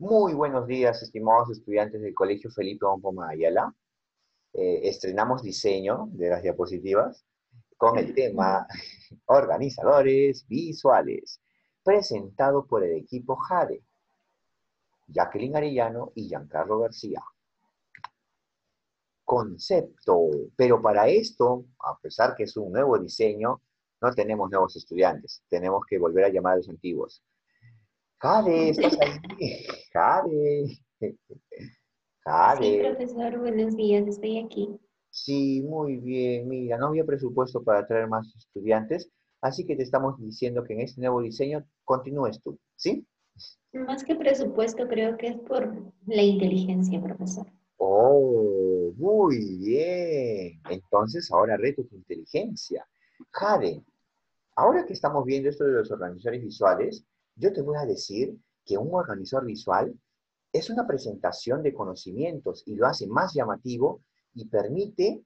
Muy buenos días, estimados estudiantes del Colegio Felipe Ompoma Ayala. Estrenamos diseño de las diapositivas con el tema Organizadores Visuales, presentado por el equipo JADE, Jacqueline Arellano y Giancarlo García. Concepto, pero para esto, a pesar que es un nuevo diseño, no tenemos nuevos estudiantes, tenemos que volver a llamar a los antiguos. Jade, ¿estás ahí? Jade, Sí, Jade. profesor, buenos días, estoy aquí. Sí, muy bien. Mira, no había presupuesto para traer más estudiantes, así que te estamos diciendo que en este nuevo diseño continúes tú, ¿sí? Más que presupuesto, creo que es por la inteligencia, profesor. Oh, muy bien. Entonces ahora reto tu inteligencia. Jade, ahora que estamos viendo esto de los organizadores visuales, yo te voy a decir que un organizador visual es una presentación de conocimientos y lo hace más llamativo y permite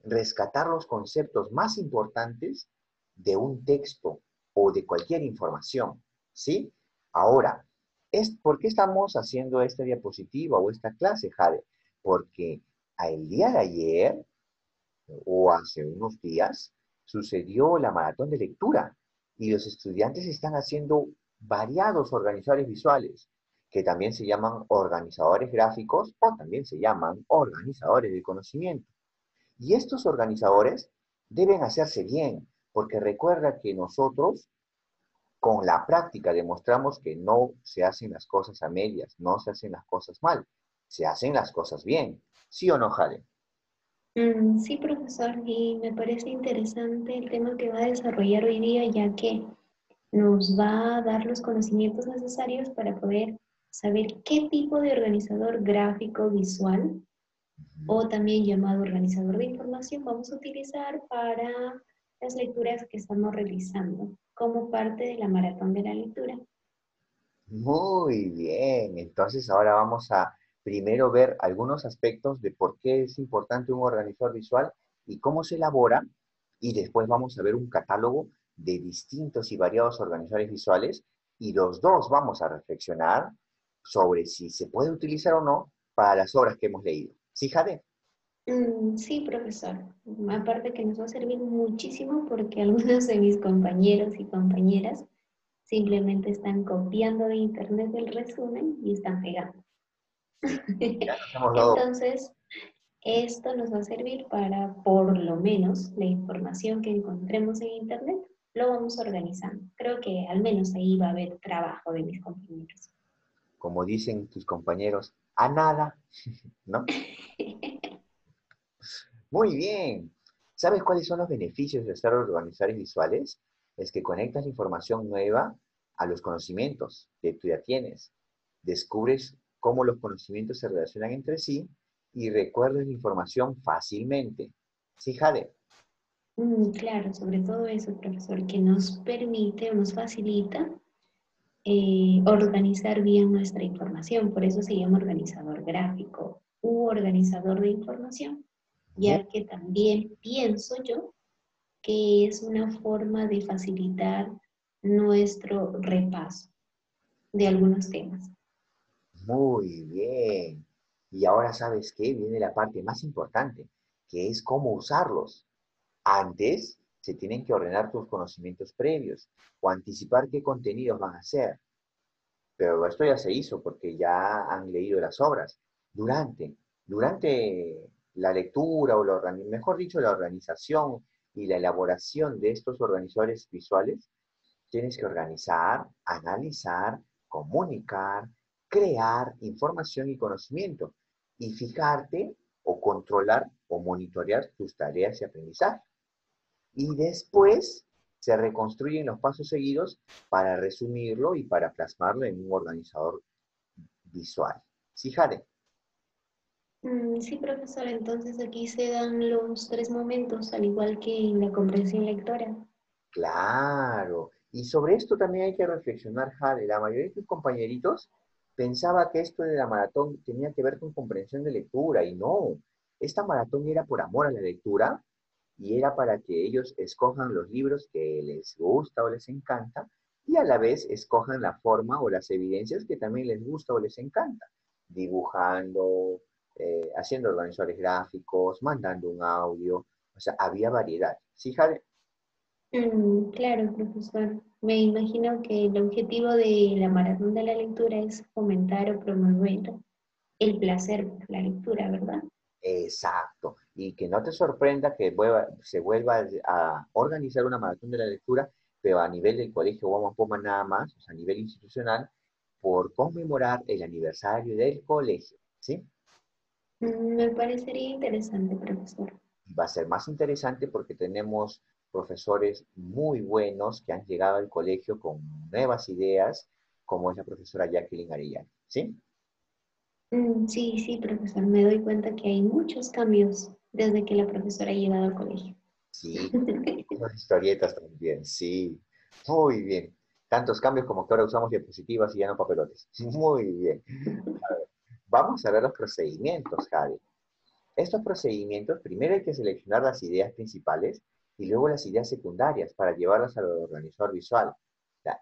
rescatar los conceptos más importantes de un texto o de cualquier información, ¿sí? Ahora, ¿por qué estamos haciendo esta diapositiva o esta clase, Jade? Porque el día de ayer o hace unos días sucedió la maratón de lectura y los estudiantes están haciendo variados organizadores visuales, que también se llaman organizadores gráficos o también se llaman organizadores de conocimiento. Y estos organizadores deben hacerse bien, porque recuerda que nosotros con la práctica demostramos que no se hacen las cosas a medias, no se hacen las cosas mal, se hacen las cosas bien. ¿Sí o no, Jale? Sí, profesor, y me parece interesante el tema que va a desarrollar hoy día, ya que nos va a dar los conocimientos necesarios para poder saber qué tipo de organizador gráfico visual o también llamado organizador de información vamos a utilizar para las lecturas que estamos realizando como parte de la maratón de la lectura. Muy bien, entonces ahora vamos a primero ver algunos aspectos de por qué es importante un organizador visual y cómo se elabora, y después vamos a ver un catálogo de distintos y variados organizadores visuales, y los dos vamos a reflexionar sobre si se puede utilizar o no para las obras que hemos leído. ¿Sí, Jade? Sí, profesor. Aparte que nos va a servir muchísimo porque algunos de mis compañeros y compañeras simplemente están copiando de internet el resumen y están pegando. Sí, ya nos hemos dado. Entonces, esto nos va a servir para, por lo menos, la información que encontremos en internet, lo vamos organizando. Creo que al menos ahí va a haber trabajo de mis compañeros. Como dicen tus compañeros, a nada, ¿no? Muy bien. ¿Sabes cuáles son los beneficios de estar organizadores visuales? Es que conectas la información nueva a los conocimientos que tú ya tienes. Descubres cómo los conocimientos se relacionan entre sí y recuerdas la información fácilmente. ¿Sí, Jade? Claro, sobre todo eso, profesor, que nos permite o nos facilita organizar bien nuestra información. Por eso se llama organizador gráfico u organizador de información, Muy, ya que también pienso yo que es una forma de facilitar nuestro repaso de algunos temas. muy bien. Y ahora sabes qué, viene la parte más importante, que es cómo usarlos. Antes se tienen que ordenar tus conocimientos previos o anticipar qué contenidos van a ser. Pero esto ya se hizo porque ya han leído las obras. Durante la lectura o mejor dicho, la organización y la elaboración de estos organizadores visuales, tienes que organizar, analizar, comunicar, crear información y conocimiento y fijarte o controlar o monitorear tus tareas y aprendizaje. Y después se reconstruyen los pasos seguidos para resumirlo y para plasmarlo en un organizador visual. ¿Sí, Jade? Sí, profesor, entonces aquí se dan los tres momentos, al igual que en la comprensión lectora. Claro. Y sobre esto también hay que reflexionar, Jade. La mayoría de tus compañeritos pensaba que esto de la maratón tenía que ver con comprensión de lectura y no. Esta maratón era por amor a la lectura y era para que ellos escojan los libros que les gusta o les encanta y a la vez escojan la forma o las evidencias que también les gusta o les encanta, dibujando, haciendo organizadores gráficos, mandando un audio, o sea, había variedad. ¿Sí, Jade? Claro, profesor. Me imagino que el objetivo de la maratón de la lectura es fomentar o promover el placer por la lectura, ¿verdad? Exacto. Y que no te sorprenda que se vuelva a organizar una maratón de la lectura, pero a nivel del Colegio Guamo Poma nada más, o sea, a nivel institucional, por conmemorar el aniversario del colegio, ¿sí? Me parecería interesante, profesor. Va a ser más interesante porque tenemos profesores muy buenos que han llegado al colegio con nuevas ideas, como es la profesora Jacqueline Arellano, ¿sí? Sí, sí, profesor. Me doy cuenta que hay muchos cambios desde que la profesora ha llegado al colegio. Sí, las historietas también, sí. Muy bien. Tantos cambios como que ahora usamos diapositivas y ya no papelotes. Muy bien. Vamos a ver los procedimientos, Javi. Estos procedimientos, primero hay que seleccionar las ideas principales y luego las ideas secundarias para llevarlas al organizador visual.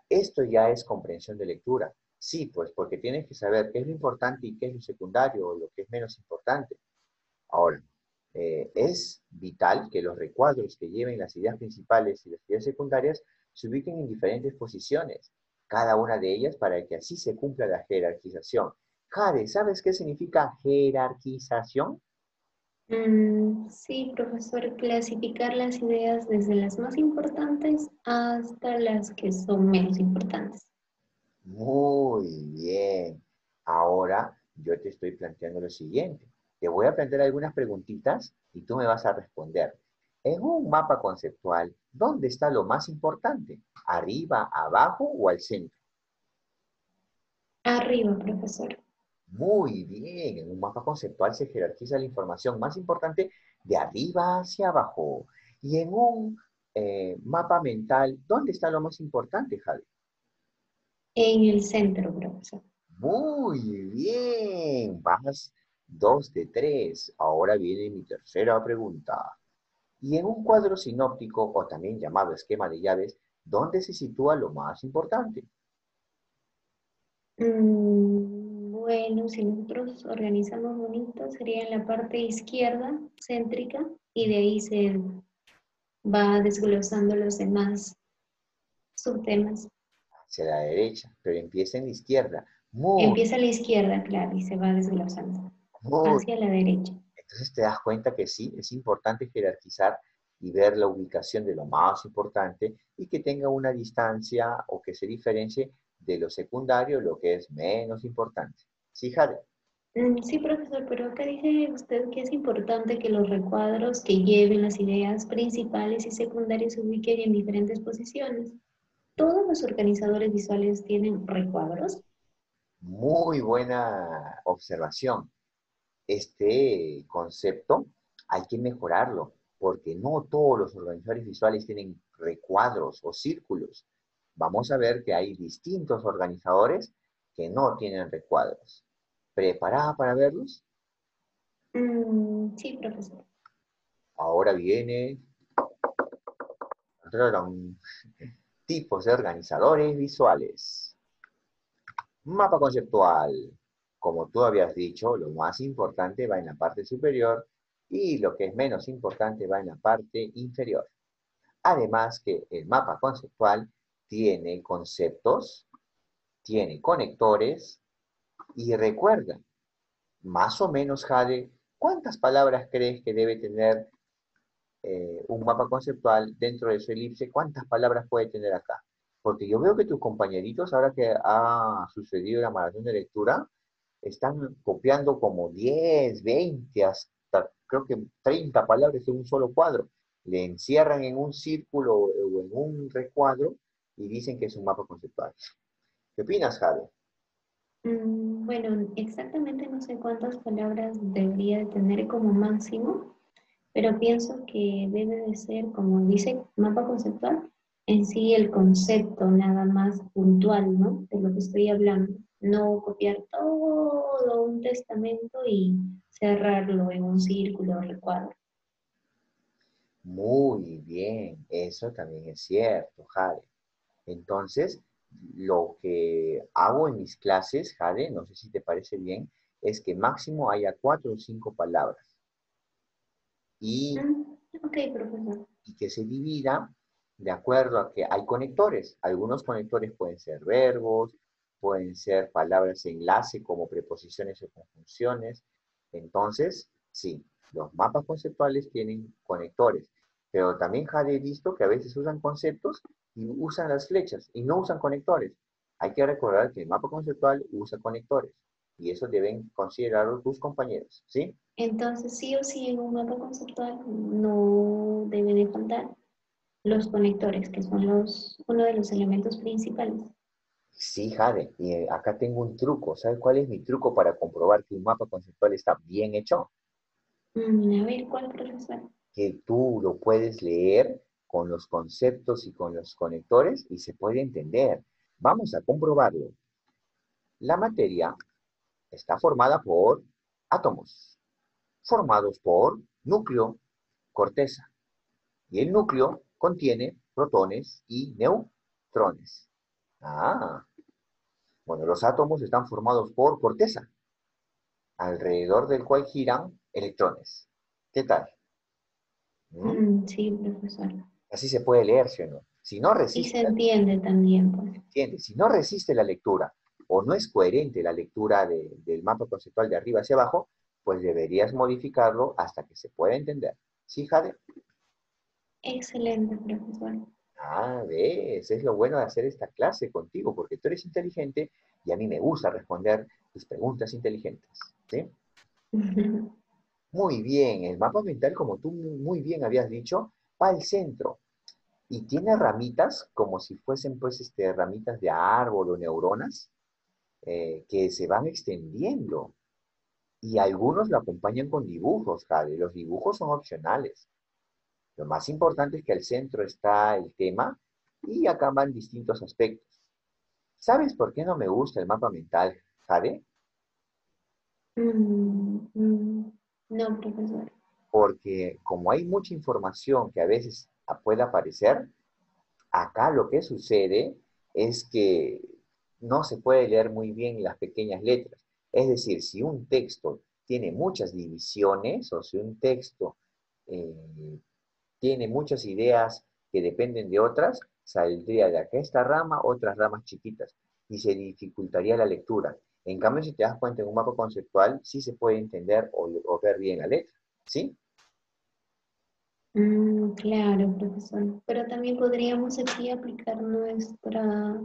Esto ya es comprensión de lectura. Sí, pues porque tienes que saber qué es lo importante y qué es lo secundario o lo que es menos importante. Ahora, es vital que los recuadros que lleven las ideas principales y las ideas secundarias se ubiquen en diferentes posiciones, cada una de ellas para que así se cumpla la jerarquización. Jade, ¿sabes qué significa jerarquización? Sí, profesor, clasificar las ideas desde las más importantes hasta las que son menos importantes. Muy bien. Ahora yo te estoy planteando lo siguiente. Te voy a plantear algunas preguntitas y tú me vas a responder. En un mapa conceptual, ¿dónde está lo más importante? ¿Arriba, abajo o al centro? Arriba, profesor. Muy bien, en un mapa conceptual se jerarquiza la información más importante de arriba hacia abajo. Y en un mapa mental, ¿dónde está lo más importante, Javi? En el centro, profesor. Muy bien, vas 2 de 3. Ahora viene mi tercera pregunta. Y en un cuadro sinóptico, o también llamado esquema de llaves, ¿dónde se sitúa lo más importante? Bueno, si nosotros organizamos bonito, sería en la parte izquierda, céntrica, y de ahí se va desglosando los demás subtemas. Hacia la derecha, pero empieza en la izquierda. Muy, Empieza a la izquierda, claro, y se va desglosando muy. hacia la derecha. Entonces te das cuenta que sí, es importante jerarquizar y ver la ubicación de lo más importante y que tenga una distancia o que se diferencie de lo secundario, lo que es menos importante. Sí, Jade. Sí, profesor, pero acá dice usted que es importante que los recuadros que lleven las ideas principales y secundarias se ubiquen en diferentes posiciones. ¿Todos los organizadores visuales tienen recuadros? Muy buena observación. Este concepto hay que mejorarlo porque no todos los organizadores visuales tienen recuadros o círculos. Vamos a ver que hay distintos organizadores que no tienen recuadros. ¿Preparada para verlos? Sí, profesor. Ahora viene tipos de organizadores visuales. Mapa conceptual. Como tú habías dicho, lo más importante va en la parte superior y lo que es menos importante va en la parte inferior. Además que el mapa conceptual tiene conceptos, tiene conectores y recuerda, más o menos, Jade, ¿cuántas palabras crees que debe tener un mapa conceptual dentro de su elipse? ¿Cuántas palabras puede tener acá? Porque yo veo que tus compañeritos, ahora que ha sucedido la maratón de lectura, están copiando como 10, 20, hasta creo que 30 palabras en un solo cuadro. Le encierran en un círculo o en un recuadro y dicen que es un mapa conceptual. ¿Qué opinas, Jade? Bueno, exactamente no sé cuántas palabras debería de tener como máximo, pero pienso que debe de ser, como dice mapa conceptual, en sí el concepto nada más puntual, ¿no? De lo que estoy hablando. No copiar todo un testamento y cerrarlo en un círculo o recuadro. Muy bien, eso también es cierto, Jade. Entonces, lo que hago en mis clases, Jade, no sé si te parece bien, es que máximo haya 4 o 5 palabras y, Mm, ok, profesor. y que se divida de acuerdo a que hay conectores. Algunos conectores pueden ser verbos, pueden ser palabras enlace como preposiciones o conjunciones. Entonces, sí, los mapas conceptuales tienen conectores, pero también Jade he visto que a veces usan conceptos y usan las flechas y no usan conectores. Hay que recordar que el mapa conceptual usa conectores y eso deben considerarlo tus compañeros, ¿sí? Entonces, sí o sí, en un mapa conceptual no deben de faltar los conectores, que son uno de los elementos principales. Sí, Jade, y acá tengo un truco. ¿Sabes cuál es mi truco para comprobar que un mapa conceptual está bien hecho? A ver, ¿cuál, profesor? Que tú lo puedes leer con los conceptos y con los conectores y se puede entender. Vamos a comprobarlo. La materia está formada por átomos, formados por núcleo, corteza, y el núcleo contiene protones y neutrones. Ah, bueno, los átomos están formados por corteza, alrededor del cual giran electrones. ¿Qué tal? ¿Mm? Sí, profesor. Así se puede leer, ¿sí o no? Si no Y resiste se entiende también, pues. ¿entiendes? Si no resiste la lectura o no es coherente la lectura del mapa conceptual de arriba hacia abajo, pues deberías modificarlo hasta que se pueda entender. ¿Sí, Jade? Excelente, profesor. Ah, ves, es lo bueno de hacer esta clase contigo, porque tú eres inteligente y a mí me gusta responder tus preguntas inteligentes. ¿Sí? Muy bien, el mapa mental, como tú muy bien habías dicho, va al centro y tiene ramitas como si fuesen pues ramitas de árbol o neuronas que se van extendiendo. Y algunos lo acompañan con dibujos, Jade. Los dibujos son opcionales. Lo más importante es que al centro está el tema y acá van distintos aspectos. ¿Sabes por qué no me gusta el mapa mental, Jade? no, profesor. Porque como hay mucha información que a veces puede aparecer, acá lo que sucede es que no se puede leer muy bien las pequeñas letras. Es decir, si un texto tiene muchas divisiones o si un texto eh, tiene muchas ideas que dependen de otras, saldría de acá esta rama otras ramas chiquitas y se dificultaría la lectura. En cambio, si te das cuenta en un mapa conceptual, sí se puede entender o ver bien la letra, ¿sí? Claro, profesor. Pero también podríamos aquí aplicar nuestra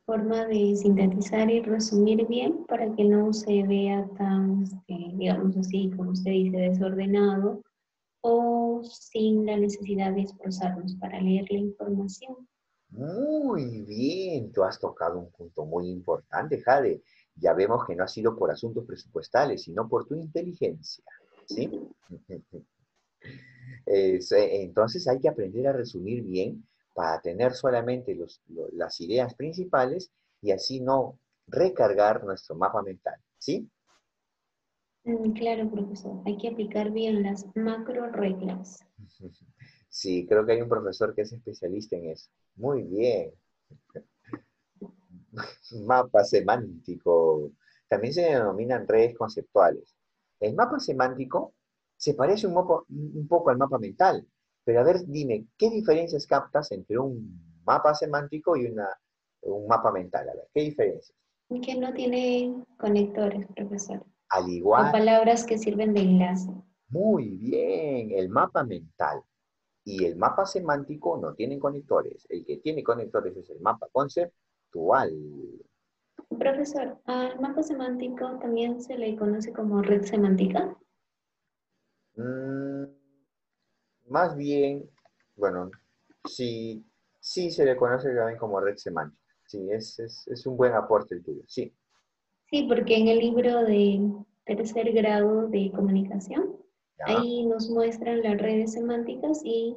forma de sintetizar y resumir bien para que no se vea tan, digamos así, como usted dice, desordenado o sin la necesidad de esforzarnos para leer la información. Muy bien, tú has tocado un punto muy importante, Jade. Ya vemos que no ha sido por asuntos presupuestales, sino por tu inteligencia, ¿sí? Entonces hay que aprender a resumir bien para tener solamente las ideas principales y así no recargar nuestro mapa mental, ¿sí? Claro, profesor. Hay que aplicar bien las macro reglas. Sí, creo que hay un profesor que es especialista en eso. Muy bien. Mapa semántico. También se denominan redes conceptuales. El mapa semántico se parece un poco al mapa mental, pero a ver, dime, ¿qué diferencias captas entre un mapa semántico y un mapa mental? A ver, ¿qué diferencias? Que no tiene conectores, profesor. Al O igual, palabras que sirven de enlace. muy bien, el mapa mental y el mapa semántico no tienen conectores. El que tiene conectores es el mapa conceptual. Profesor, al mapa semántico también se le conoce como red semántica. Mm, Más bien, bueno, sí, sí se le conoce también como red semántica. Sí, es un buen aporte el tuyo. Sí, Sí, porque en el libro de tercer grado de comunicación, ya. ahí nos muestran las redes semánticas y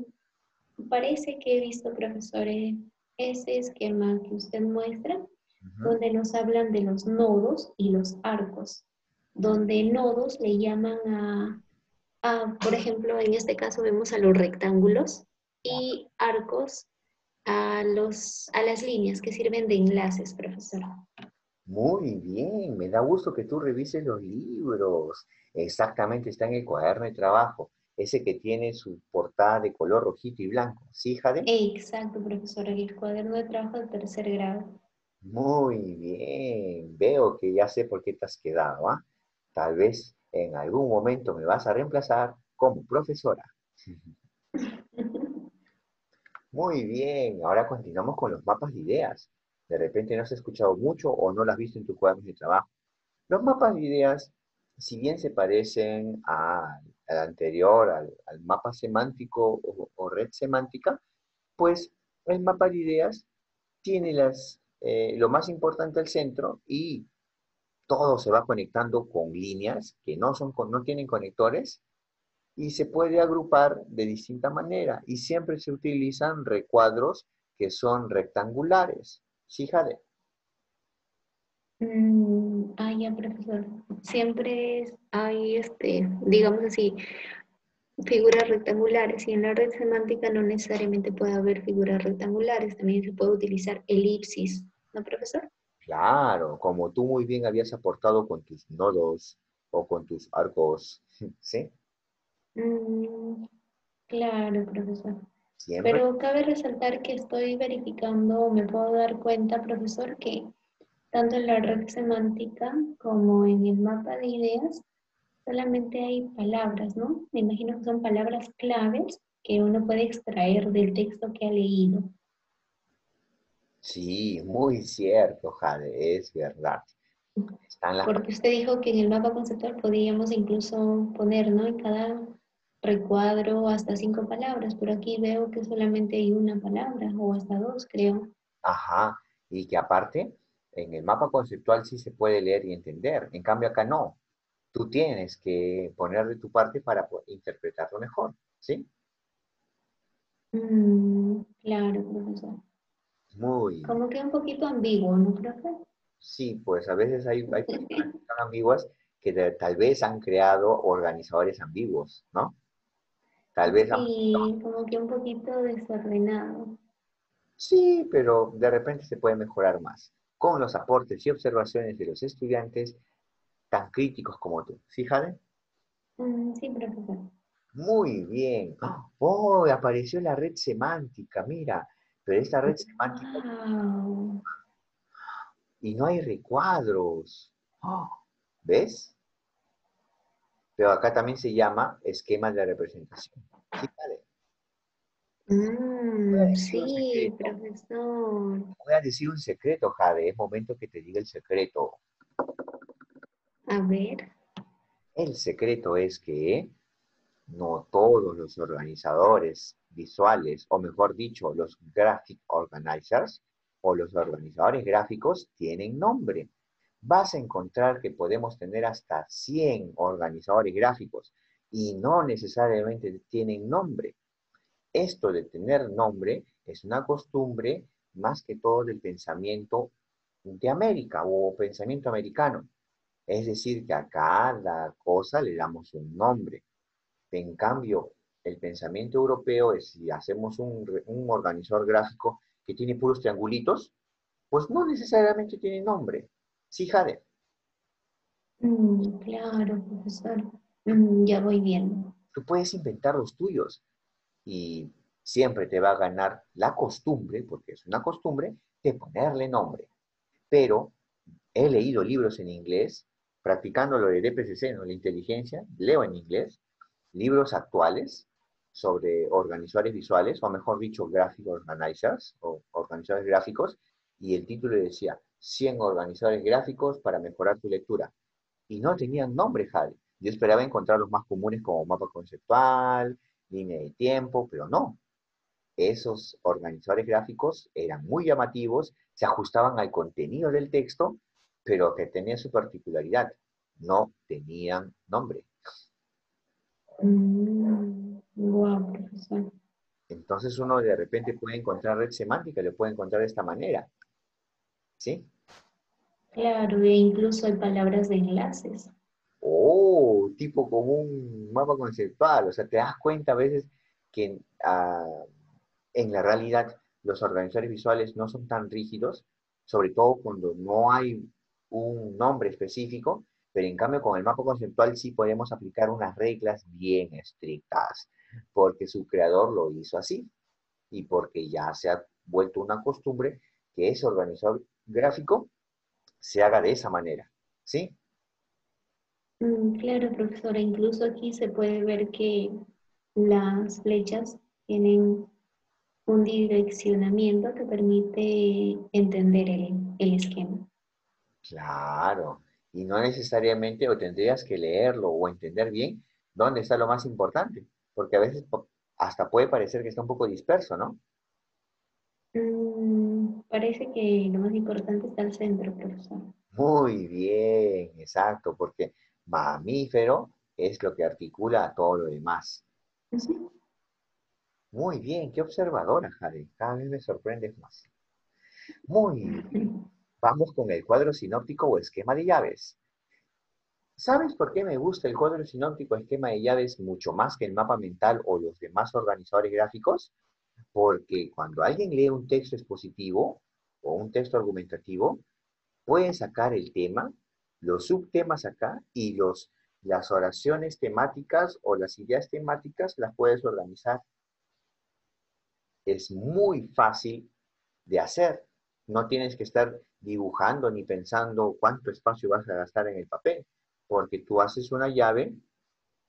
parece que he visto, profesores, ese esquema que usted muestra, Ujú. donde nos hablan de los nodos y los arcos, donde nodos le llaman por ejemplo, en este caso vemos a los rectángulos Ya. y arcos a las líneas que sirven de enlaces, profesor. Muy bien, me da gusto que tú revises los libros. Exactamente, está en el cuaderno de trabajo, ese que tiene su portada de color rojito y blanco. ¿Sí, Jade? Exacto, profesor, el cuaderno de trabajo de tercer grado. Muy bien, veo que ya sé por qué te has quedado, ¿ah? Tal vez en algún momento me vas a reemplazar como profesora. Muy bien, ahora continuamos con los mapas de ideas. De repente no has escuchado mucho o no lo has visto en tu cuaderno de trabajo. Los mapas de ideas, si bien se parecen al anterior, al mapa semántico o red semántica, pues el mapa de ideas tiene lo más importante al centro y todo se va conectando con líneas que no tienen conectores y se puede agrupar de distinta manera y siempre se utilizan recuadros que son rectangulares. ¿Sí, Jade? Ya, profesor. Siempre hay, digamos así, figuras rectangulares y en la red semántica no necesariamente puede haber figuras rectangulares, también se puede utilizar elipsis, ¿no, profesor? Claro, como tú muy bien habías aportado con tus nodos o con tus arcos, ¿sí? Mm, claro, profesor. Siempre. Pero cabe resaltar que estoy verificando, me puedo dar cuenta, profesor, que tanto en la red semántica como en el mapa de ideas solamente hay palabras, ¿no? Me imagino que son palabras claves que uno puede extraer del texto que ha leído. Sí, muy cierto, Jade, es verdad. Están las Porque usted dijo que en el mapa conceptual podíamos incluso poner, ¿no? En cada recuadro hasta 5 palabras, pero aquí veo que solamente hay una palabra o hasta dos, creo. ajá, y que aparte, en el mapa conceptual sí se puede leer y entender. En cambio acá no. Tú tienes que poner de tu parte para interpretarlo mejor, ¿sí? Claro, profesor. Muy bien. Como que un poquito ambiguo, ¿no, profe? Sí, pues a veces hay personas que son ambiguas que tal vez han creado organizadores ambiguos, ¿no? Tal vez han. Sí, como que un poquito desordenado. Sí, pero de repente se puede mejorar más con los aportes y observaciones de los estudiantes tan críticos como tú. ¿Sí, Jade? Sí, profesor. Muy bien. Oh, apareció la red semántica, mira. Pero esta red semántica Wow. y no hay recuadros. ¿Ves? Pero acá también se llama esquema de representación. Sí, Jade. Voy a decir un Sí, secreto. profesor. Voy a decir un secreto, Jade. Es momento que te diga el secreto. A ver. El secreto es que no todos los organizadores visuales, o mejor dicho, los graphic organizers o los organizadores gráficos tienen nombre. Vas a encontrar que podemos tener hasta 100 organizadores gráficos y no necesariamente tienen nombre. Esto de tener nombre es una costumbre más que todo del pensamiento de América o pensamiento americano. Es decir, que a cada cosa le damos un nombre. En cambio, el pensamiento europeo es si hacemos un organizador gráfico que tiene puros triangulitos, pues no necesariamente tiene nombre. Sí, Jade, Claro, profesor. Ya voy viendo. tú puedes inventar los tuyos y siempre te va a ganar la costumbre, porque es una costumbre, de ponerle nombre. Pero he leído libros en inglés, practicando lo de DPCC, ¿no? La inteligencia, leo en inglés, libros actuales sobre organizadores visuales, o mejor dicho, graphic organizers, o organizadores gráficos, y el título decía 100 organizadores gráficos para mejorar tu lectura. Y no tenían nombre, Javi. Yo esperaba encontrar los más comunes como mapa conceptual, línea de tiempo, pero no. Esos organizadores gráficos eran muy llamativos, se ajustaban al contenido del texto, pero que tenían su particularidad. No tenían nombre. Wow, profesor. Entonces uno de repente puede encontrar red semántica, lo puede encontrar de esta manera. ¿Sí? Claro, e incluso hay palabras de enlaces. Oh, tipo como un mapa conceptual. O sea, te das cuenta a veces que en la realidad los organizadores visuales no son tan rígidos, sobre todo cuando no hay un nombre específico, pero en cambio con el mapa conceptual sí podemos aplicar unas reglas bien estrictas, porque su creador lo hizo así y porque ya se ha vuelto una costumbre que ese organizador gráfico se haga de esa manera, ¿sí? Claro, profesora, incluso aquí se puede ver que las flechas tienen un direccionamiento que permite entender el esquema. Claro, y no necesariamente o tendrías que leerlo o entender bien dónde está lo más importante, porque a veces hasta puede parecer que está un poco disperso, ¿no? Parece que lo más importante está al centro, profesor. Muy bien, exacto, porque mamífero es lo que articula a todo lo demás. ¿Sí? Ujú. Muy bien, qué observadora, Jade. Cada vez me sorprendes más. Muy bien. Vamos con el cuadro sinóptico o esquema de llaves. ¿Sabes por qué me gusta el cuadro sinóptico o esquema de llaves mucho más que el mapa mental o los demás organizadores gráficos? Porque cuando alguien lee un texto expositivo o un texto argumentativo, puede sacar el tema, los subtemas acá y las oraciones temáticas o las ideas temáticas las puedes organizar. Es muy fácil de hacer. No tienes que estar dibujando ni pensando cuánto espacio vas a gastar en el papel, porque tú haces una llave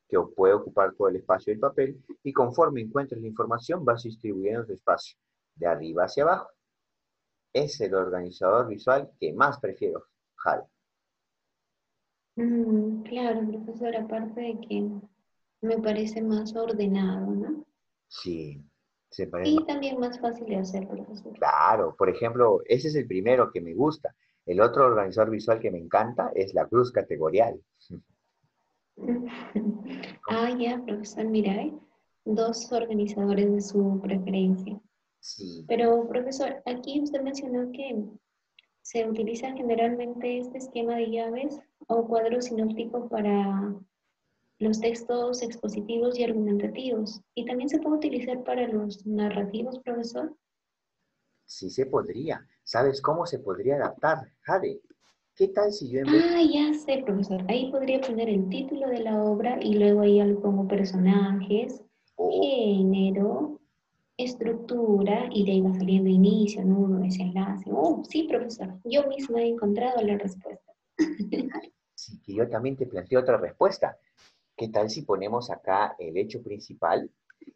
que puede ocupar todo el espacio del papel y conforme encuentres la información vas distribuyendo tu espacio de arriba hacia abajo. Es el organizador visual que más prefiero, Jal. Claro, profesor, aparte de que me parece más ordenado, ¿no? Sí, se parece más. Y también más fácil de hacer, profesor. Claro, por ejemplo, ese es el primero que me gusta. El otro organizador visual que me encanta es la cruz categorial. Ah, ya, profesor, mira, dos organizadores de su preferencia. Sí, Pero, profesor, aquí usted mencionó que se utiliza generalmente este esquema de llaves o cuadro sinóptico para los textos expositivos y argumentativos. Y también se puede utilizar para los narrativos, profesor. sí se podría. ¿Sabes cómo se podría adaptar, Jade? ¿Qué tal si yo en vez... Ah, ya sé, profesor. Ahí podría poner el título de la obra y luego ahí le pongo personajes, Oh, género, estructura y de ahí va saliendo inicio, nudo, desenlace. Oh, sí, profesor. Yo misma he encontrado la respuesta. sí, que yo también te planteo otra respuesta. ¿Qué tal si ponemos acá el hecho principal?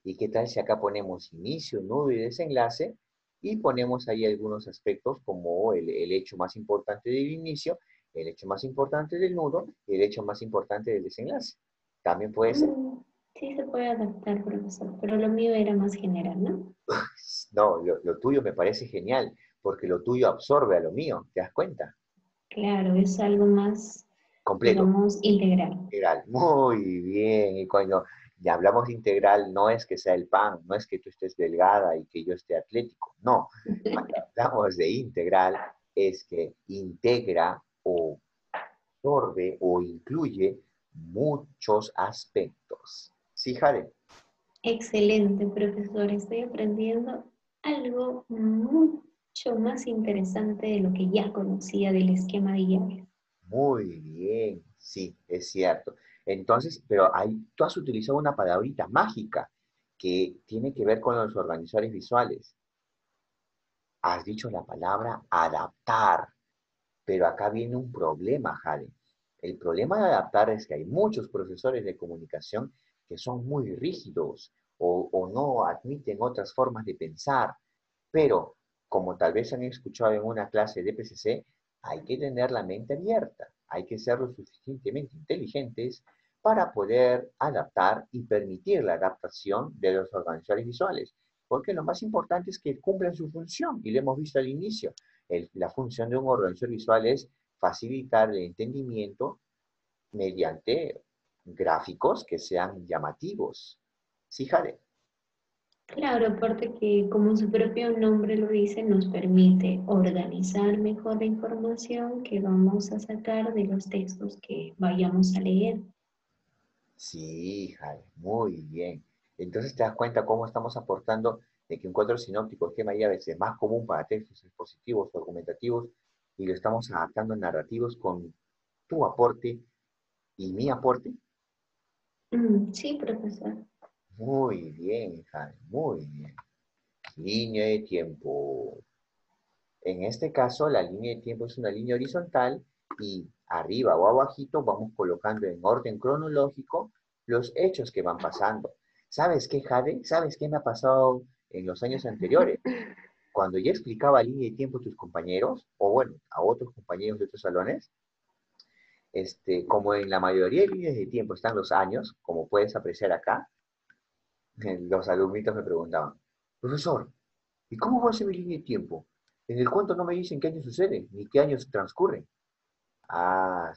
¿Y qué tal si acá ponemos inicio, nudo y desenlace? Y ponemos ahí algunos aspectos como el hecho más importante del inicio, el hecho más importante del nudo y el hecho más importante del desenlace. También puede ser. Mm, sí se puede adaptar, profesor, pero lo mío era más general, ¿no? No, lo tuyo me parece genial, porque lo tuyo absorbe a lo mío, ¿te das cuenta? Claro, es algo más, Completo. digamos, integral. Integral. Muy bien. Y cuando ya hablamos de integral, no es que sea el pan, no es que tú estés delgada y que yo esté atlético. No. Cuando hablamos de integral, es que integra o absorbe o incluye muchos aspectos. ¿Sí, Jade? Excelente, profesor. Estoy aprendiendo algo mucho más interesante de lo que ya conocía del esquema de llaves. Muy bien. Sí, es cierto. Entonces, pero ahí tú has utilizado una palabrita mágica que tiene que ver con los organizadores visuales. Has dicho la palabra adaptar, pero acá viene un problema, Jade. El problema de adaptar es que hay muchos profesores de comunicación que son muy rígidos o no admiten otras formas de pensar, pero como tal vez han escuchado en una clase de PCC, hay que tener la mente abierta, hay que ser lo suficientemente inteligentes para poder adaptar y permitir la adaptación de los organizadores visuales, porque lo más importante es que cumplan su función, y lo hemos visto al inicio. La función de un organizador visual es facilitar el entendimiento mediante gráficos que sean llamativos. ¿Sí, Jade? Claro, aparte que como su propio nombre lo dice, nos permite organizar mejor la información que vamos a sacar de los textos que vayamos a leer. Sí, Jade, muy bien. Entonces te das cuenta cómo estamos aportando de que un cuadro sinóptico, esquema y llaves es más común para textos expositivos o argumentativos y lo estamos adaptando en narrativos con tu aporte y mi aporte. Sí, profesor. Muy bien, Jaime, muy bien. Línea de tiempo. En este caso, la línea de tiempo es una línea horizontal y arriba o abajito vamos colocando en orden cronológico los hechos que van pasando. ¿Sabes qué, Jade? ¿Sabes qué me ha pasado en los años anteriores? Cuando yo explicaba línea de tiempo a tus compañeros, o bueno, a otros compañeros de otros salones, como en la mayoría de líneas de tiempo están los años, como puedes apreciar acá, los alumnitos me preguntaban, profesor, ¿y cómo va a ser mi línea de tiempo? En el cuento no me dicen qué año sucede, ni qué años transcurren. Ah,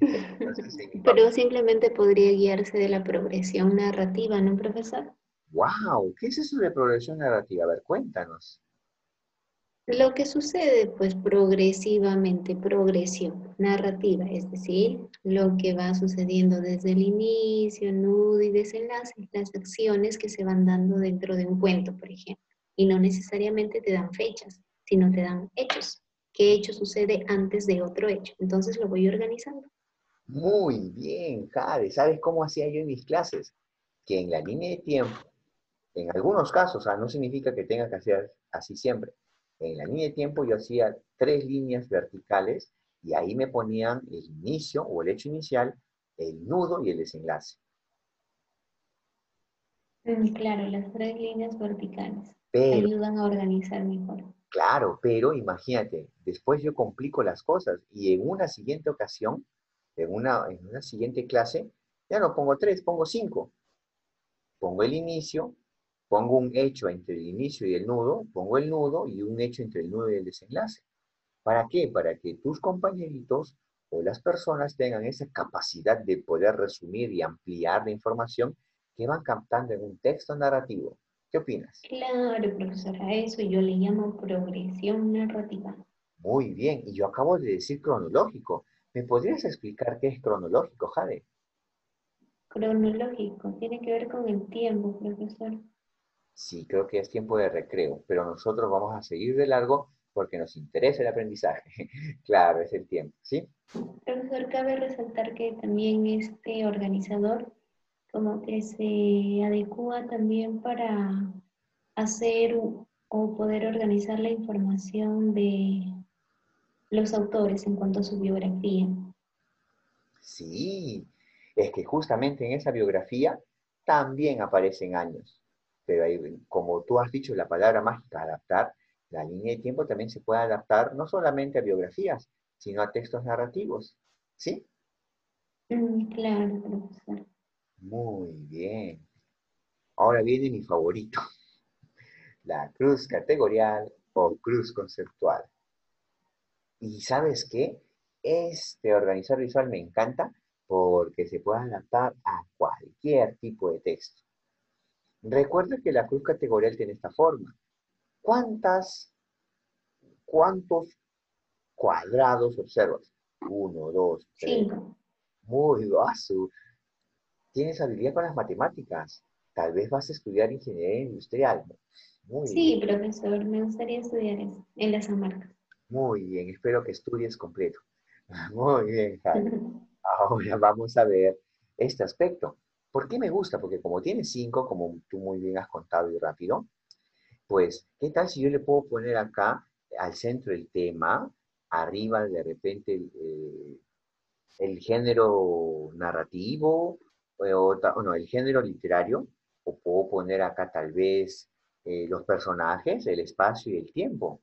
entonces en mi Pero simplemente podría guiarse de la progresión narrativa, ¿no, profesor? wow, ¿qué es eso de progresión narrativa? A ver, cuéntanos. Lo que sucede, pues progresivamente, progresión narrativa, es decir, lo que va sucediendo desde el inicio, nudo y desenlace, las acciones que se van dando dentro de un cuento, por ejemplo. Y no necesariamente te dan fechas, sino te dan hechos. ¿Qué hecho sucede antes de otro hecho? Entonces lo voy organizando. Muy bien, Jade, ¿sabes cómo hacía yo en mis clases? Que en la línea de tiempo, en algunos casos, o sea, no significa que tenga que hacer así siempre. En la línea de tiempo yo hacía 3 líneas verticales y ahí me ponían el inicio o el hecho inicial, el nudo y el desenlace. Claro, las tres líneas verticales Pero, ayudan a organizar mejor. claro, pero imagínate, después yo complico las cosas y en una siguiente ocasión, en una siguiente clase, ya no pongo 3, pongo 5. Pongo el inicio, pongo un hecho entre el inicio y el nudo, pongo el nudo y un hecho entre el nudo y el desenlace. ¿Para qué? Para que tus compañeritos o las personas tengan esa capacidad de poder resumir y ampliar la información que van captando en un texto narrativo. ¿Qué opinas? Claro, profesora, a eso yo le llamo progresión narrativa. Muy bien, y yo acabo de decir cronológico. ¿Me podrías explicar qué es cronológico, Jade? Cronológico, tiene que ver con el tiempo, profesor. Sí, creo que es tiempo de recreo, pero nosotros vamos a seguir de largo porque nos interesa el aprendizaje. Claro, es el tiempo, ¿sí? Profesor, cabe resaltar que también este organizador como que se adecua también para hacer o poder organizar la información de los autores en cuanto a su biografía. Sí, es que justamente en esa biografía también aparecen años. Pero ahí, como tú has dicho, la palabra mágica, adaptar, la línea de tiempo también se puede adaptar no solamente a biografías, sino a textos narrativos. ¿Sí? Claro, profesor. Muy bien. Ahora viene mi favorito, la cruz categorial o cruz conceptual. ¿Y sabes qué? Este organizador visual me encanta porque se puede adaptar a cualquier tipo de texto. Recuerda que la cruz categorial tiene esta forma. ¿Cuántas, cuántos cuadrados observas? Uno, dos, tres. 5. Muy vaso. Tienes habilidad con las matemáticas. Tal vez vas a estudiar ingeniería industrial. Muy bien, Sí, profesor, me gustaría estudiar eso en las Américas. muy bien. Espero que estudies completo. Muy bien, Javi. Ahora vamos a ver este aspecto. ¿Por qué me gusta? Porque como tiene 5, como tú muy bien has contado y rápido, pues, ¿qué tal si yo le puedo poner acá al centro el tema, arriba de repente el género narrativo, o no, el género literario, o puedo poner acá tal vez los personajes, el espacio y el tiempo?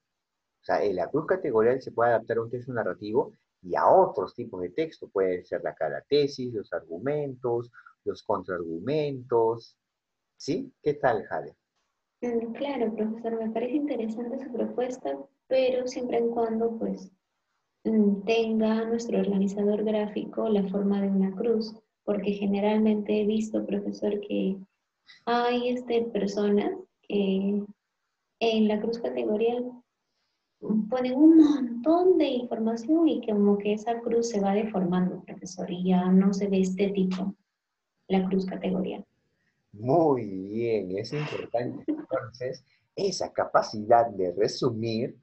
O sea, en la cruz categorial se puede adaptar a un texto narrativo y a otros tipos de texto. Puede ser la tesis, los argumentos, los contraargumentos. ¿Sí? ¿Qué tal, Jade? Claro, profesor, me parece interesante su propuesta, pero siempre en cuando pues tenga nuestro organizador gráfico la forma de una cruz, porque generalmente he visto, profesor, que hay personas que en la cruz categorial ponen un montón de información y como que esa cruz se va deformando, profesor, y ya no se ve estético la cruz categorial. Muy bien, es importante. Entonces, esa capacidad de resumir,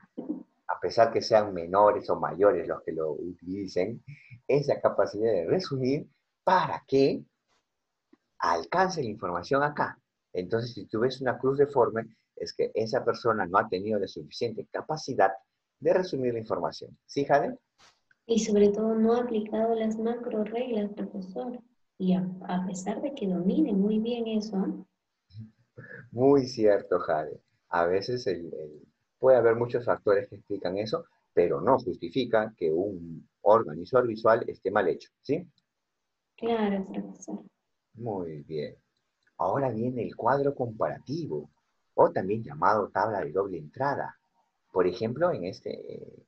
a pesar que sean menores o mayores los que lo utilicen, esa capacidad de resumir para que alcance la información acá. Entonces, si tú ves una cruz deforme, es que esa persona no ha tenido la suficiente capacidad de resumir la información. ¿Sí, Jade? Y sobre todo no ha aplicado las macro reglas, profesor. Y a pesar de que domine muy bien eso, ¿ah? Muy cierto, Jade. A veces puede haber muchos factores que explican eso, pero no justifica que un organizador visual esté mal hecho, ¿sí? Claro, profesor. Muy bien. Ahora viene el cuadro comparativo, o también llamado tabla de doble entrada. Por ejemplo,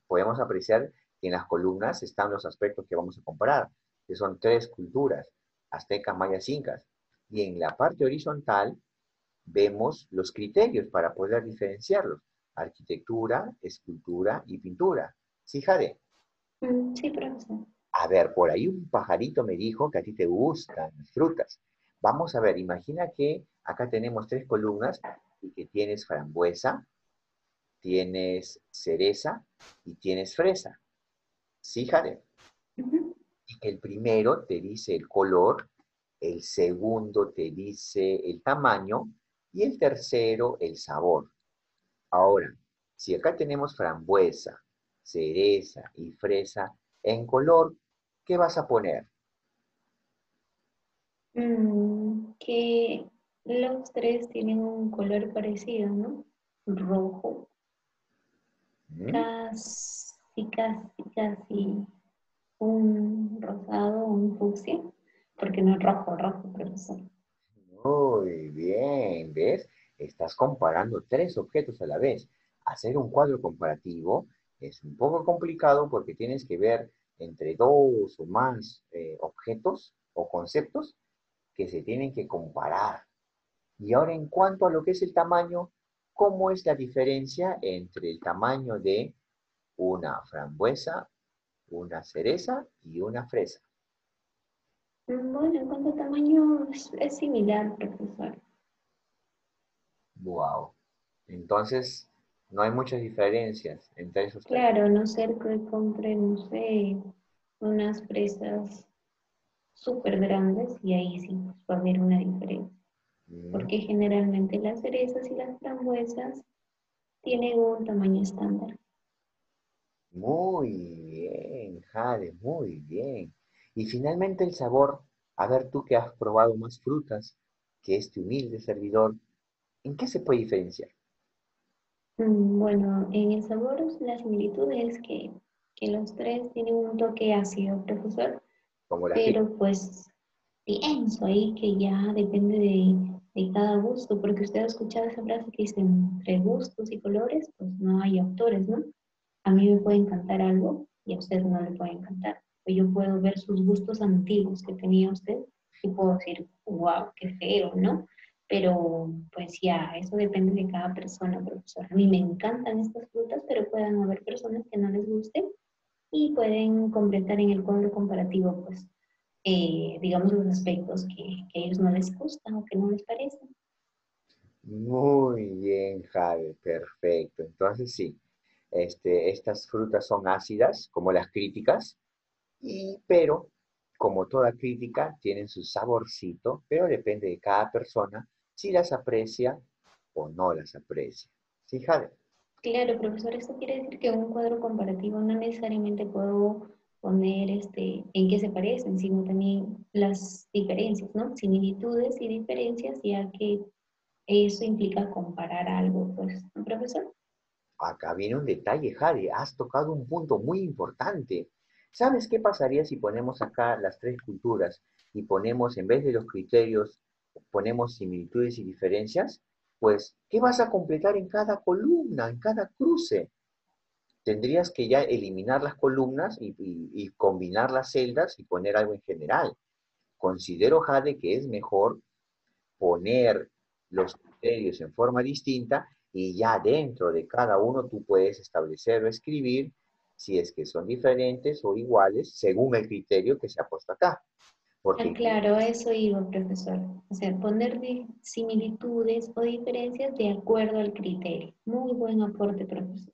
podemos apreciar que en las columnas están los aspectos que vamos a comparar, que son tres culturas, aztecas, mayas, incas. Y en la parte horizontal vemos los criterios para poder diferenciarlos: arquitectura, escultura y pintura. ¿Sí, Jade? Sí, profesor. A ver, por ahí un pajarito me dijo que a ti te gustan las frutas. Vamos a ver, imagina que acá tenemos tres columnas y que tienes frambuesa, tienes cereza y tienes fresa. ¿Sí, Jade? Ujú. Y que el primero te dice el color, el segundo te dice el tamaño y el tercero el sabor. Ahora, si acá tenemos frambuesa, cereza y fresa, en color, ¿qué vas a poner? Que los tres tienen un color parecido, ¿no? Rojo, ¿Mm? casi un rosado, un fucsia, porque no es rojo, rojo, profesor. Muy bien, ¿ves? Estás comparando tres objetos a la vez. Hacer un cuadro comparativo es un poco complicado porque tienes que ver entre dos o más objetos o conceptos que se tienen que comparar. Y ahora, en cuanto a lo que es el tamaño, ¿cómo es la diferencia entre el tamaño de una frambuesa, una cereza y una fresa? Bueno, en cuanto a tamaño es similar, profesor. Wow. Entonces, no hay muchas diferencias entre esos tres. Claro, a no ser que compre, no sé, unas fresas súper grandes y ahí sí pues, va a haber una diferencia. Mm, Porque generalmente las cerezas y las frambuesas tienen un tamaño estándar. muy bien, Jade, muy bien. Y finalmente el sabor. A ver, tú que has probado más frutas que este humilde servidor, ¿en qué se puede diferenciar? Bueno, en el sabor la similitud es que los tres tienen un toque ácido, profesor, Como las críticas. pero pues pienso ahí que ya depende de cada gusto, porque usted ha escuchado esa frase que dice, entre gustos y colores, pues no hay autores, ¿no? A mí me puede encantar algo y a usted no le puede encantar. O yo puedo ver sus gustos antiguos que tenía usted y puedo decir, wow, qué feo, ¿no? Pero pues ya, eso depende de cada persona, profesor. A mí me encantan estas frutas, pero pueden haber personas que no les gusten y pueden completar en el cuadro comparativo, pues, digamos, los aspectos que a ellos no les gustan o que no les parecen. Muy bien, Jade, perfecto. Entonces sí, estas frutas son ácidas, como las críticas, pero como toda crítica, tienen su saborcito, pero depende de cada persona si las aprecia o no las aprecia. ¿Sí, Jade? Claro, profesor, esto quiere decir que en un cuadro comparativo no necesariamente puedo poner en qué se parecen, sino también las diferencias, ¿no? Similitudes y diferencias, ya que eso implica comparar algo, pues, ¿no, profesor? Acá viene un detalle, Jade. Has tocado un punto muy importante. ¿Sabes qué pasaría si ponemos acá las tres culturas y ponemos, en vez de los criterios, ponemos similitudes y diferencias? Pues, ¿qué vas a completar en cada columna, en cada cruce? Tendrías que ya eliminar las columnas y combinar las celdas y poner algo en general. Considero, Jade, que es mejor poner los criterios en forma distinta y ya dentro de cada uno tú puedes establecer o escribir si es que son diferentes o iguales según el criterio que se ha puesto acá. Ah, Porque claro, a eso iba, profesor. O sea, poner similitudes o diferencias de acuerdo al criterio. Muy buen aporte, profesor.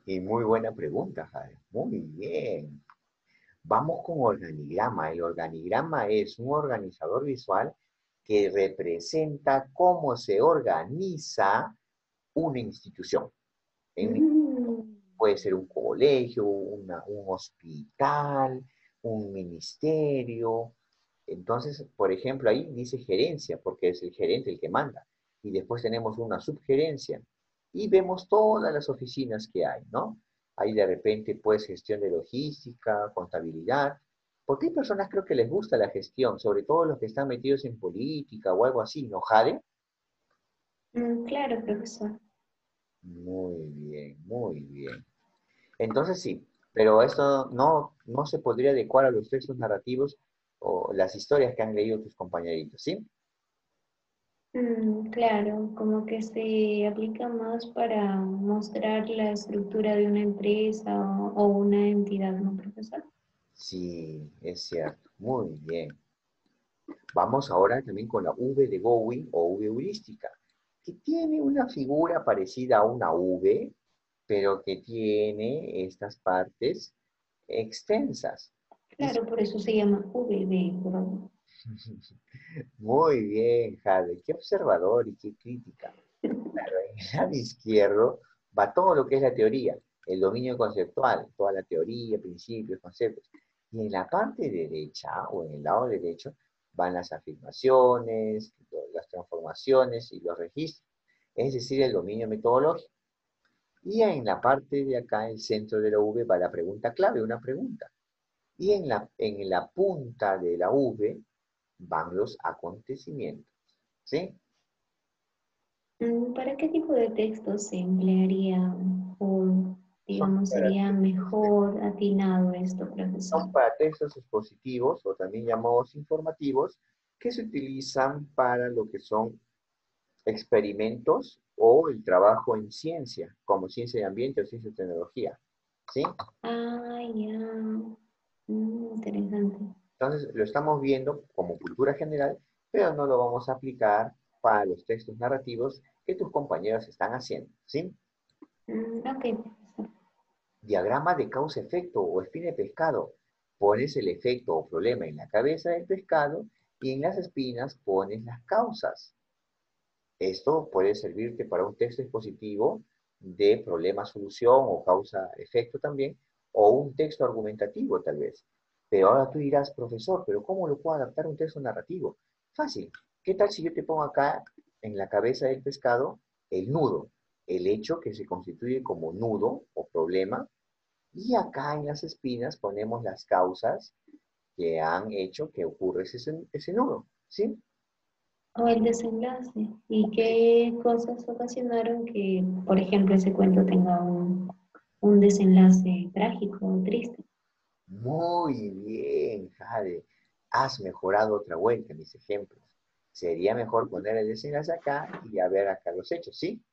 y muy buena pregunta, Jade. Muy bien. Vamos con organigrama. El organigrama es un organizador visual que representa cómo se organiza una institución. Mm, Puede ser un colegio, un hospital, un ministerio. Entonces, por ejemplo, ahí dice gerencia, porque es el gerente el que manda. Y después tenemos una subgerencia. Y vemos todas las oficinas que hay, ¿no? Ahí de repente, pues, gestión de logística, contabilidad. Porque hay personas creo que les gusta la gestión, sobre todo los que están metidos en política o algo así, ¿no, Jade? claro, profesor. Muy bien, muy bien. Entonces sí, pero esto no se podría adecuar a los textos narrativos o las historias que han leído tus compañeritos, ¿sí? Claro, como que se aplica más para mostrar la estructura de una empresa o una entidad, ¿no, profesor? Sí, es cierto. Muy bien. Vamos ahora también con la V de Bowen o V heurística, que tiene una figura parecida a una V, pero que tiene estas partes extensas. Y Claro, por eso se llama VB, ¿verdad? muy bien, Jade, qué observador y qué crítica. Claro, en el lado izquierdo va todo lo que es la teoría, el dominio conceptual, toda la teoría, principios, conceptos. Y en la parte derecha, o en el lado derecho, van las afirmaciones, las transformaciones y los registros, es decir, el dominio metodológico. Y en la parte de acá, el centro de la V, va la pregunta clave, una pregunta. Y en la punta de la V van los acontecimientos. ¿Sí? ¿Para qué tipo de textos se emplearía o, Son digamos, para sería textos mejor atinado esto, profesor? Son para textos expositivos o también llamados informativos que se utilizan para lo que son experimentos o el trabajo en ciencia, como ciencia de ambiente o ciencia de tecnología. ¿Sí? Ah, ya. Interesante. Entonces, lo estamos viendo como cultura general, pero no lo vamos a aplicar para los textos narrativos que tus compañeros están haciendo. ¿Sí? Ok, profesor. Diagrama de causa-efecto o espina de pescado. Pones el efecto o problema en la cabeza del pescado y en las espinas pones las causas. Esto puede servirte para un texto expositivo de problema-solución o causa-efecto también, o un texto argumentativo tal vez. Pero ahora tú dirás, profesor, ¿pero cómo lo puedo adaptar a un texto narrativo? Fácil. ¿Qué tal si yo te pongo acá en la cabeza del pescado el nudo, el hecho que se constituye como nudo o problema, y acá en las espinas ponemos las causas que han hecho que ocurra ese nudo, ¿sí? O el desenlace. ¿Y qué cosas ocasionaron que, por ejemplo, ese cuento tenga un desenlace trágico o triste? Muy bien, Jade. Has mejorado otra vuelta en mis ejemplos. Sería mejor poner el desenlace acá y a ver acá los hechos, ¿sí?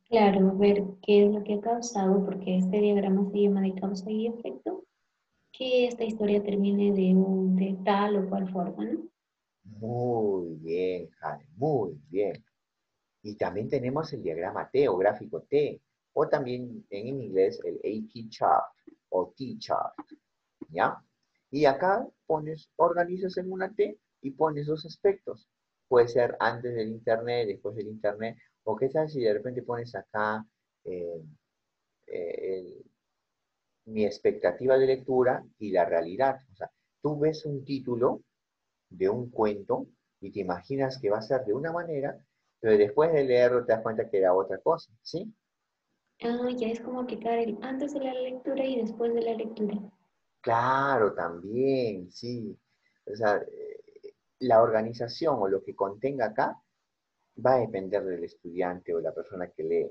Claro, ver qué es lo que ha causado, porque este diagrama se llama de causa y efecto, que esta historia termine de tal o cual forma, ¿no? Muy bien, Jade, muy bien. Y también tenemos el diagrama T o gráfico T, o también en inglés el AT chart o T chart, ¿ya? Y acá organizas en una T y pones dos aspectos. Puede ser antes del Internet, después del Internet, o qué tal si de repente pones acá eh, el, mi expectativa de lectura y la realidad. O sea, tú ves un título de un cuento y te imaginas que va a ser de una manera, pero después de leerlo te das cuenta que era otra cosa, ¿sí? Ah, ya es como aplicar el antes de la lectura y después de la lectura. Claro, también, sí. O sea, la organización o lo que contenga acá va a depender del estudiante o la persona que lee.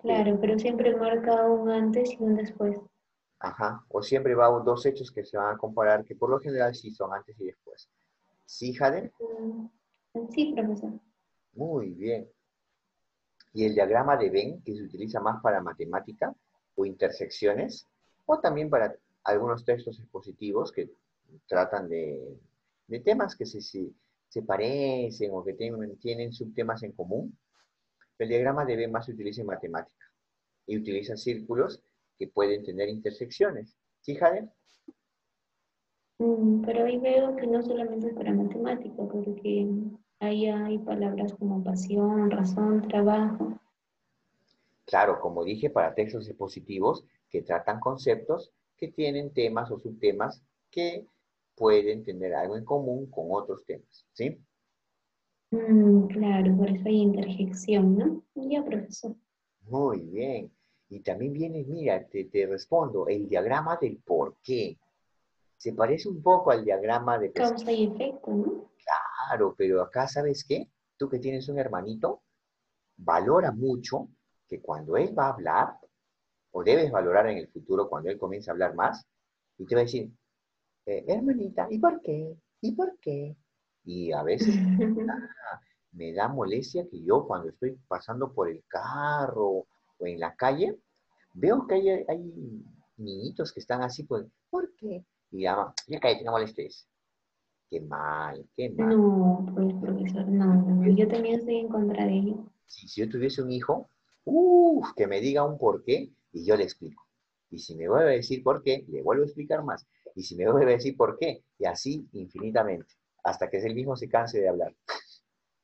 Pero, Claro, pero siempre marca un antes y un después. ajá, o siempre va a dos hechos que se van a comparar, que por lo general sí son antes y después. ¿Sí, Jade? Mm, sí, profesor. Muy bien. Y el diagrama de Venn, que se utiliza más para matemática o intersecciones, o también para algunos textos expositivos que tratan de de temas que se parecen o que tienen subtemas en común, el diagrama de Venn más se utiliza en matemática y utiliza círculos que pueden tener intersecciones. ¿Sí, Jade? Pero ahí veo que no solamente es para matemática, porque ahí hay palabras como pasión, razón, trabajo. Claro, como dije, para textos expositivos que tratan conceptos que tienen temas o subtemas que pueden tener algo en común con otros temas, ¿sí? Claro, por eso hay interjección, ¿no? Ya, profesor. Muy bien. Y también viene, mira, te respondo, el diagrama del por qué. Se parece un poco al diagrama de Causa y efecto, ¿no? claro, pero acá, ¿sabes qué? Tú que tienes un hermanito, valora mucho que cuando él va a hablar, o debes valorar en el futuro cuando él comience a hablar más, y te va a decir, hermanita, ¿y por qué? ¿Y por qué? Y a veces me da molestia que yo cuando estoy pasando por el carro o en la calle, veo que hay niñitos que están así, pues, ¿por qué? Y ya cállate, no molestes. Qué mal, qué mal. No, pues, profesor, no, no, no, yo también estoy en contra de ello. Si yo tuviese un hijo, que me diga un por qué y yo le explico. Y si me vuelve a decir por qué, le vuelvo a explicar más. Y si me vuelve a decir por qué, y así infinitamente, hasta que él mismo se canse de hablar.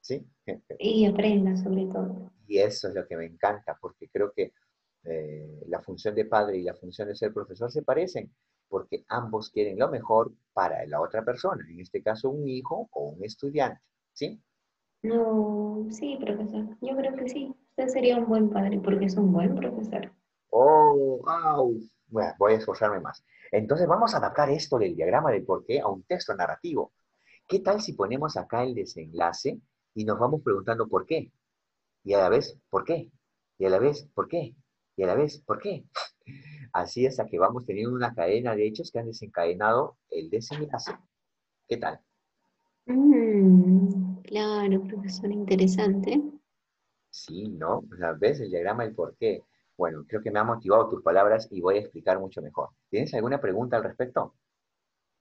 ¿Sí? Y aprenda sobre todo. Y eso es lo que me encanta, porque creo que la función de padre y la función de ser profesor se parecen, porque ambos quieren lo mejor para la otra persona, en este caso un hijo o un estudiante. ¿Sí? No, sí, profesor, yo creo que sí. Usted sería un buen padre porque es un buen profesor. Oh, au. Bueno, voy a esforzarme más. Entonces vamos a adaptar esto del diagrama del porqué a un texto narrativo. ¿Qué tal si ponemos acá el desenlace y nos vamos preguntando por qué? Y a la vez, ¿por qué? Y a la vez, ¿por qué? Y a la vez, ¿por qué? Así hasta que vamos teniendo una cadena de hechos que han desencadenado el desenlace. ¿Qué tal? Claro, profesor, interesante. Sí, ¿no? O sea, ¿ves el diagrama del por qué? Bueno, creo que me han motivado tus palabras y voy a explicar mucho mejor. ¿Tienes alguna pregunta al respecto?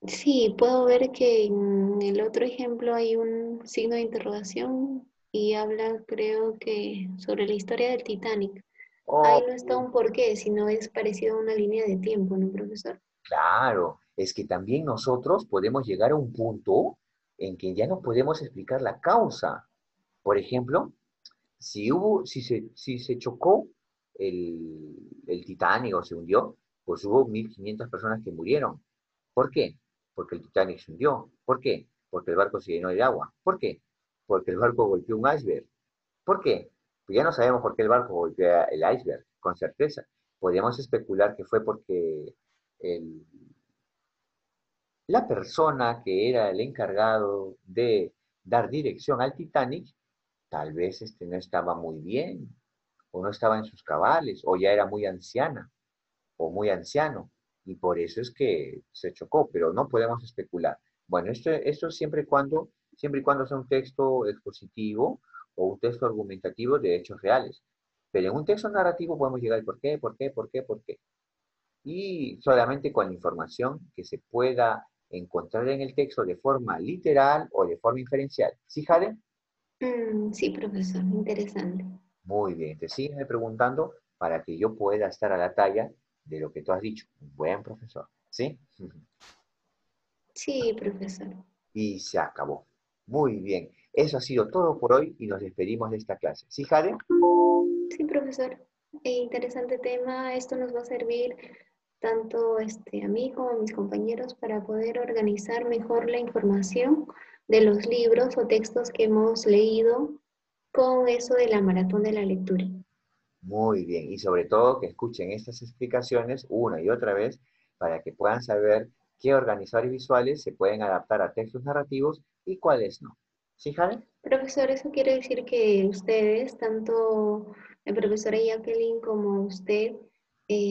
Sí, puedo ver que en el otro ejemplo hay un signo de interrogación y habla, creo que, sobre la historia del Titanic. Ahí Oh, no está un porqué, sino es parecido a una línea de tiempo, ¿no, profesor? claro, es que también nosotros podemos llegar a un punto en que ya no podemos explicar la causa. Por ejemplo, si se chocó el Titanic o se hundió, pues hubo 1.500 personas que murieron. ¿Por qué? Porque el Titanic se hundió. ¿Por qué? Porque el barco se llenó de agua. ¿Por qué? Porque el barco golpeó un iceberg. ¿Por qué? Pues ya no sabemos por qué el barco golpea el iceberg, con certeza. Podríamos especular que fue porque el, la persona que era el encargado de dar dirección al Titanic, tal vez no estaba muy bien, o no estaba en sus cabales, o ya era muy anciana, o muy anciano, y por eso es que se chocó, pero no podemos especular. Bueno, esto siempre y cuando sea un texto expositivo o un texto argumentativo de hechos reales. Pero en un texto narrativo podemos llegar al por qué, por qué, por qué, por qué y solamente con la información que se pueda encontrar en el texto de forma literal o de forma inferencial. ¿Sí, Jade? Sí, profesor, interesante. Muy bien, te siguen preguntando para que yo pueda estar a la talla de lo que tú has dicho. Un buen profesor. ¿Sí? Sí, profesor. Y se acabó. Muy bien. Eso ha sido todo por hoy y nos despedimos de esta clase. ¿Sí, Jade? Sí, profesor. Interesante tema. Esto nos va a servir tanto a mí como a mis compañeros para poder organizar mejor la información de los libros o textos que hemos leído con eso de la maratón de la lectura. Muy bien. Y sobre todo que escuchen estas explicaciones una y otra vez para que puedan saber qué organizadores visuales se pueden adaptar a textos narrativos y cuáles no. ¿Sí, Jade? Profesor, eso quiere decir que ustedes, tanto la profesora Jacqueline como usted,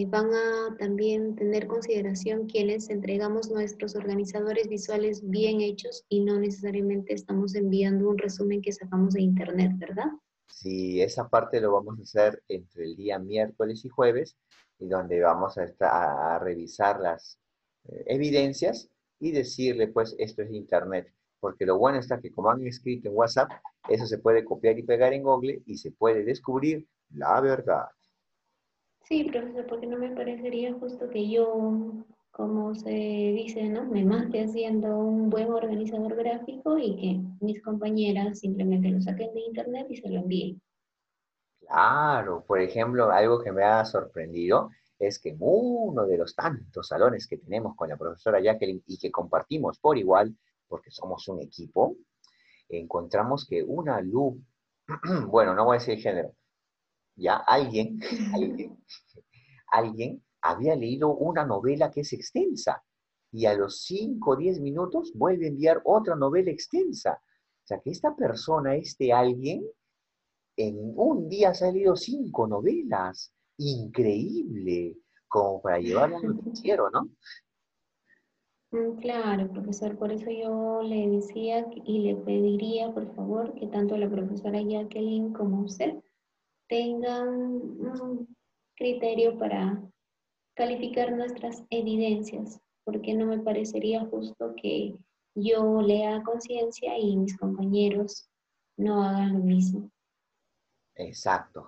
van a también tener consideración quienes entregamos nuestros organizadores visuales bien hechos y no necesariamente estamos enviando un resumen que sacamos de internet, ¿verdad? Sí, esa parte lo vamos a hacer entre el día miércoles y jueves, y donde vamos a revisar las evidencias y decirle, pues, esto es Internet. porque lo bueno está que como han escrito en WhatsApp, eso se puede copiar y pegar en Google y se puede descubrir la verdad. Sí, profesor, porque no me parecería justo que yo, como se dice, ¿no? Me mate haciendo un buen organizador gráfico y que mis compañeras simplemente lo saquen de internet y se lo envíen. Claro, por ejemplo, algo que me ha sorprendido es que en uno de los tantos salones que tenemos con la profesora Jacqueline y que compartimos por igual, porque somos un equipo, encontramos que una alumna, bueno, no voy a decir el género, ya alguien, alguien había leído una novela que es extensa y a los 5 o 10 minutos vuelve a enviar otra novela extensa. O sea que esta persona, este alguien, en un día se ha leído 5 novelas. Increíble, como para llevarlo al noticiero, ¿no? Claro, profesor, por eso yo le decía y le pediría, por favor, que tanto la profesora Jacqueline como usted tengan un criterio para calificar nuestras evidencias, porque no me parecería justo que yo lea a conciencia y mis compañeros no hagan lo mismo. Exacto,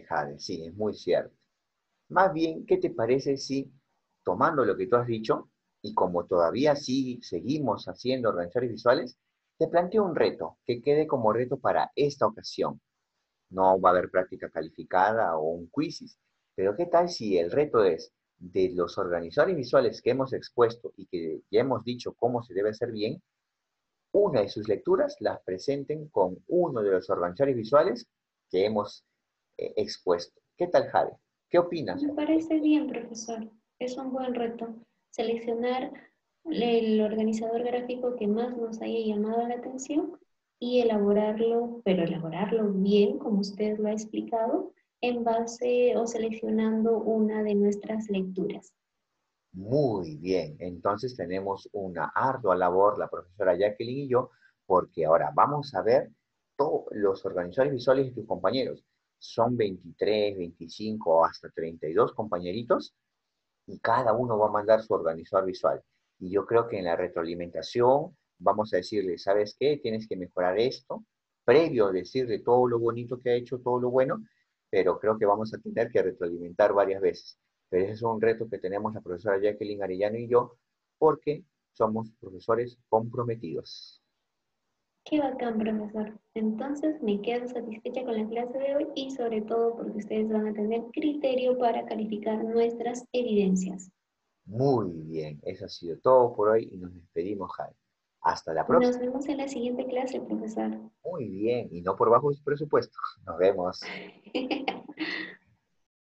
Jade, sí, es muy cierto. Más bien, ¿qué te parece si, tomando lo que tú has dicho, y como todavía sí seguimos haciendo organizadores visuales, te planteo un reto que quede como reto para esta ocasión? No va a haber práctica calificada o un quizzes, pero ¿qué tal si el reto es de los organizadores visuales que hemos expuesto y que ya hemos dicho cómo se debe hacer bien, una de sus lecturas las presenten con uno de los organizadores visuales que hemos expuesto? ¿Qué tal, Jade? ¿Qué opinas? Me parece bien, profesor. Es un buen reto seleccionar el organizador gráfico que más nos haya llamado la atención y elaborarlo, pero elaborarlo bien, como usted lo ha explicado, en base o seleccionando una de nuestras lecturas. Muy bien, entonces tenemos una ardua labor, la profesora Jacqueline y yo, porque ahora vamos a ver todos los organizadores visuales de tus compañeros. Son 23, 25 o hasta 32 compañeritos y cada uno va a mandar su organizador visual. Y yo creo que en la retroalimentación vamos a decirle, ¿sabes qué? Tienes que mejorar esto, previo a decirle todo lo bonito que ha hecho, todo lo bueno, pero creo que vamos a tener que retroalimentar varias veces. Pero ese es un reto que tenemos la profesora Jacqueline Arellano y yo, porque somos profesores comprometidos. Qué bacán, profesor. Entonces me quedo satisfecha con la clase de hoy y sobre todo porque ustedes van a tener criterio para calificar nuestras evidencias. Muy bien, eso ha sido todo por hoy y nos despedimos, Jai. Hasta la Nos próxima. vemos en la siguiente clase, profesor. Muy bien, y no por bajo presupuesto. Nos vemos.